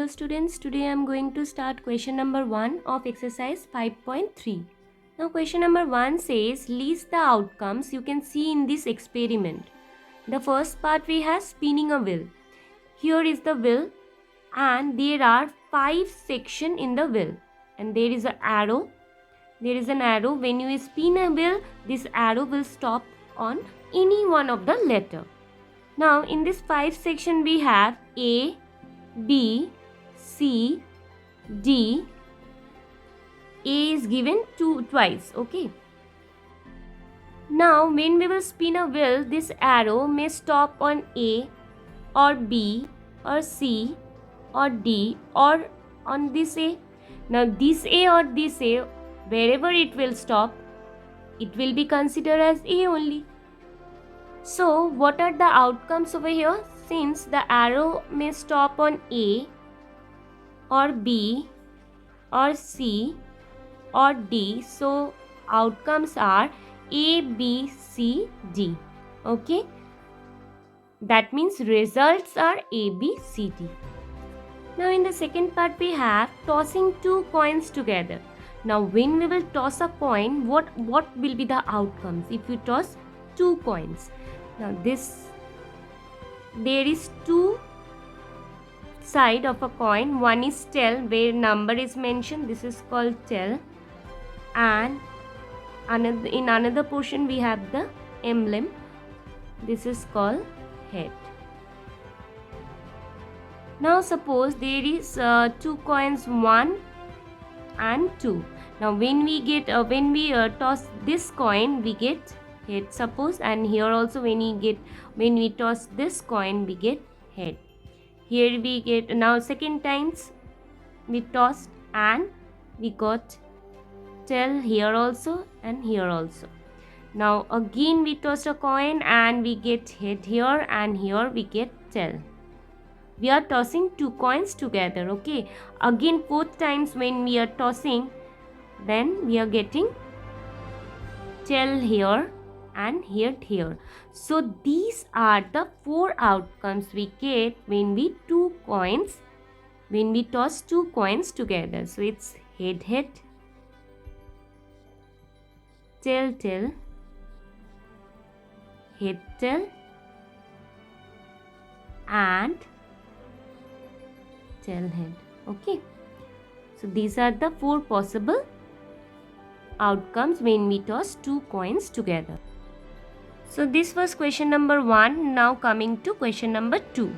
students, today I am going to start question number 1 of exercise 5.3. Now question number 1 says list the outcomes you can see in this experiment. The first part we have spinning a wheel. Here is the wheel and there are 5 sections in the wheel and there is an arrow. There is an arrow. When you spin a wheel, this arrow will stop on any one of the letter. Now in this 5 section we have A, B, C, D. A is given twice, okay. Now when we will spin a wheel, this arrow may stop on A or B or C or D or on this A. Now this A or this A, wherever it will stop, it will be considered as A only. So what are the outcomes over here? Since the arrow may stop on A or B or C or D, so outcomes are A, B, C, D. Okay, that means results are A, B, C, D. Now in the second part we have tossing two coins together. Now when we will toss a coin, what will be the outcomes if you toss two coins? Now there is two side of a coin. One is tail where number is mentioned. This is called tail, and in another portion we have the emblem. This is called head. Now suppose there is two coins, 1 and 2. Now when we toss this coin, we get head, suppose, and here also when we toss this coin, we get head. Here we get, now second times we tossed and we got tail here also and here also. Now again we toss a coin and we get head here, and here we get tail. We are tossing two coins together, okay. Again fourth times when we are tossing, then we are getting tail here and head here. So these are the 4 outcomes we get when we toss two coins together. So it's head, tail, head, tail, and tail, head. Okay, so these are the 4 possible outcomes when we toss two coins together. So this was question number 1. Now coming to question number 2.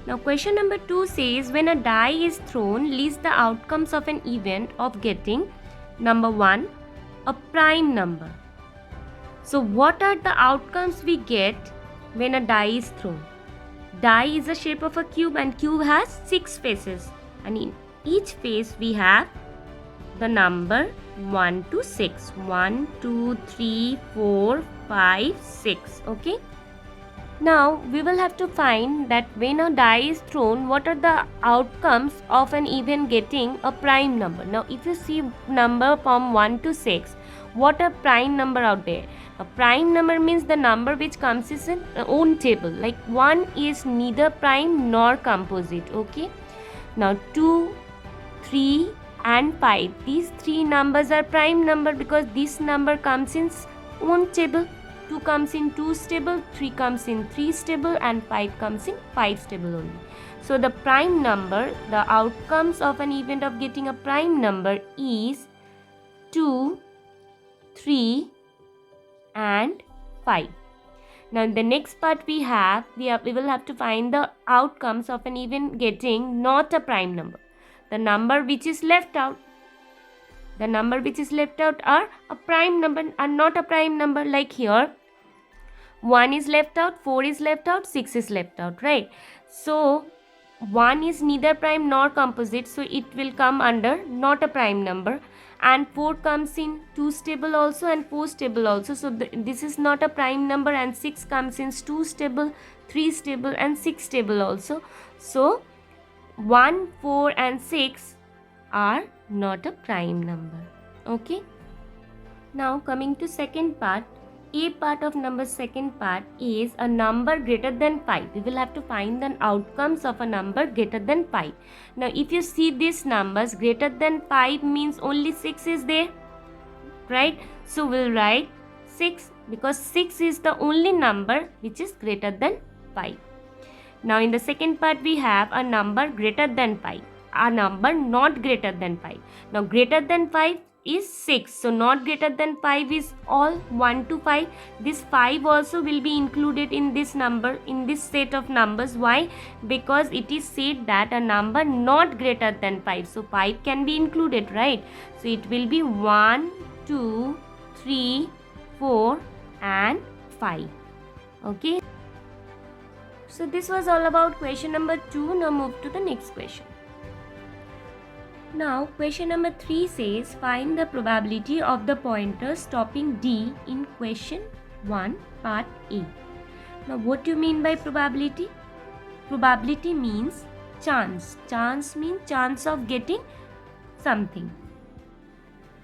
Now question number 2 says when a die is thrown, list the outcomes of an event of getting number 1, a prime number. So what are the outcomes we get when a die is thrown? Die is the shape of a cube and cube has 6 faces, and in each face we have the number 1 to 6. 1, 2, 3, 4, 5, 6. Okay. Now we will have to find that when a die is thrown, what are the outcomes of an event getting a prime number. Now if you see number from 1 to 6, what are prime number out there? A prime number means the number which comes in its own table. Like 1 is neither prime nor composite. Okay. Now 2, 3 and 5. These 3 numbers are prime number because this number comes in own table. 2 comes in 2's table, 3 comes in 3's table, and 5 comes in 5's table only. So the prime number, the outcomes of an event of getting a prime number is 2, 3 and 5. Now in the next part we will have to find the outcomes of an event getting not a prime number. The number which is left out. The number which is left out are a prime number and not a prime number. Like here 1 is left out, 4 is left out, 6 is left out, right? So 1 is neither prime nor composite, so it will come under not a prime number, and 4 comes in 2's table also and 4's table also, so this is not a prime number, and 6 comes in 2's table, 3's table and 6's table also. So 1, 4 and 6 are not a prime number. Okay. Now coming to second part, A part of number second part is a number greater than 5. We will have to find the outcomes of a number greater than 5. Now if you see these numbers, greater than 5 means only 6 is there, right? So we'll write 6 because 6 is the only number which is greater than 5. Now in the second part we have a number greater than 5, a number not greater than 5. Now greater than 5 is 6, so not greater than 5 is all 1 to 5. This 5 also will be included in this number, in this set of numbers. Why? Because it is said that a number not greater than 5, so 5 can be included, right? So it will be 1, 2, 3, 4 and 5. Okay. So this was all about question number 2. Now move to the next question. Now question number 3 says find the probability of the pointer stopping D in question 1 part A. Now what do you mean by probability? Probability means chance. Chance means chance of getting something.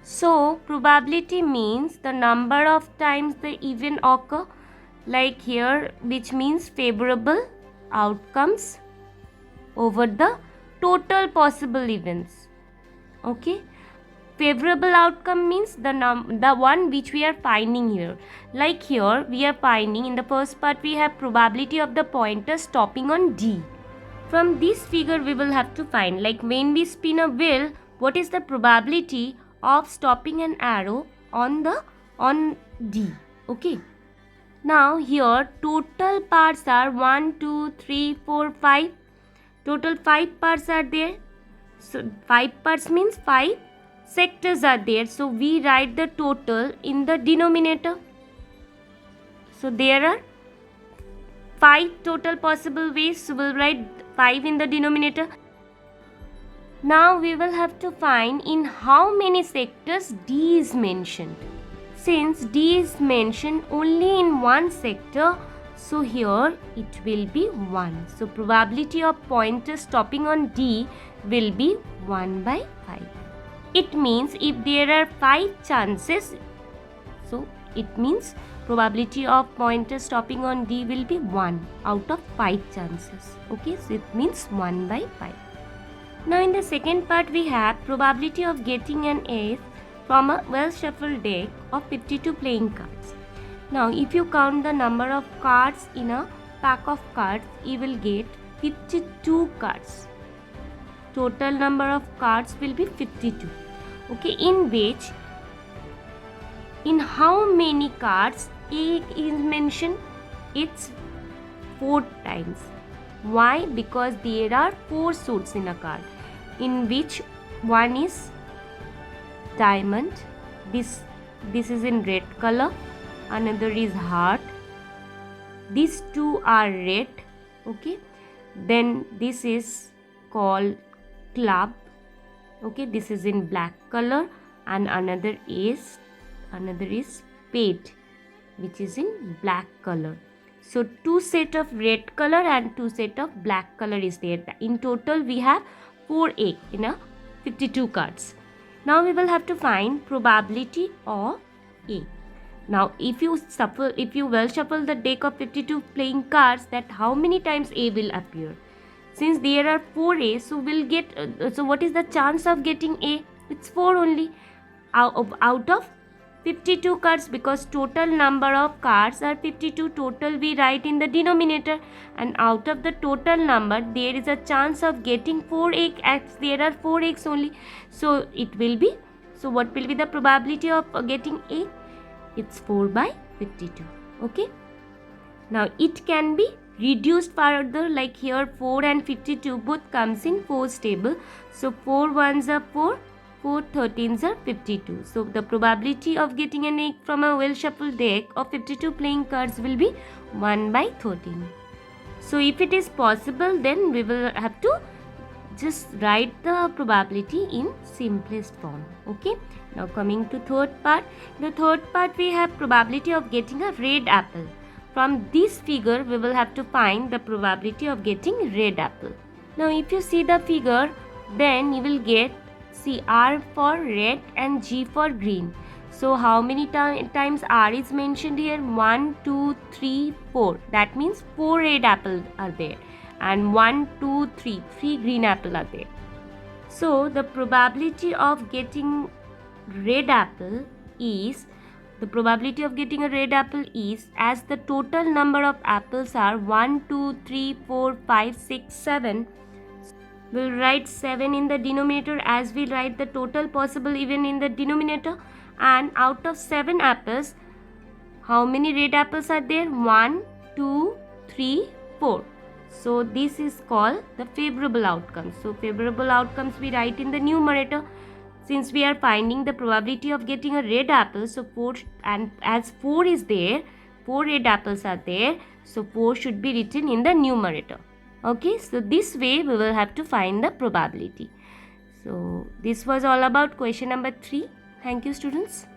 So probability means the number of times the event occur, like here, which means favorable outcomes over the total possible events. Okay, favorable outcome means the one which we are finding here. Like here we are finding in the first part we have probability of the pointer stopping on D. From this figure we will have to find, like when we spin a wheel, what is the probability of stopping an arrow on D. Okay. Now here total parts are 1, 2, 3, 4, 5. Total 5 parts are there. So 5 parts means 5 sectors are there. So we write the total in the denominator. So there are 5 total possible ways. So we'll write 5 in the denominator. Now we will have to find in how many sectors D is mentioned. Since D is mentioned only in one sector, so here it will be 1. So probability of pointer stopping on D will be 1 by 5. It means if there are 5 chances, so it means probability of pointer stopping on D will be 1 out of 5 chances. Okay, so it means 1 by 5. Now in the second part we have probability of getting an ace from a well shuffled deck of 52 playing cards. Now if you count the number of cards in a pack of cards, you will get 52 cards. Total number of cards will be 52. Okay, in how many cards A is mentioned? It's 4 times. Why? Because there are 4 suits in a card, in which one is diamond, this is in red color, another is heart, these 2 are red. Okay, then this is called club. Okay, this is in black color, and another is spade, which is in black color. So 2 set of red color and 2 set of black color is there. In total we have 4 egg in a 52 cards. Now we will have to find probability of A. Now if you well shuffle the deck of 52 playing cards, that how many times A will appear? Since there are 4 A, so we'll get so what is the chance of getting A? It's 4 only out of 52 cards, because total number of cards are 52. Total we write in the denominator, and out of the total number there is a chance of getting 4 eggs, as there are 4 eggs only. So it will be, so what will be the probability of getting A? It's 4 by 52. Okay. Now it can be reduced further, like here 4 and 52 both comes in 4's table. So 4 1s are 4, 4 13s are 52. So the probability of getting an egg from a well shuffled deck of 52 playing cards will be 1 by 13. So if it is possible, then we will have to just write the probability in simplest form. Okay. Now coming to third part. In the third part we have probability of getting a red apple. From this figure we will have to find the probability of getting red apple. Now if you see the figure, then you will get, see, R for red and G for green. So how many times R is mentioned here? 1, 2, 3, 4. That means 4 red apples are there. And 1, 2, 3. 3 green apples are there. So the probability of getting red apple is, as the total number of apples are 1, 2, 3, 4, 5, 6, 7. We'll write 7 in the denominator as we write the total possible even in the denominator. And out of 7 apples, how many red apples are there? 1, 2, 3, 4. So this is called the favorable outcome. So favorable outcomes we write in the numerator. Since we are finding the probability of getting a red apple, so 4, and as 4 is there, 4 red apples are there, so 4 should be written in the numerator. Okay, so this way we will have to find the probability. So this was all about question number 3. Thank you, students.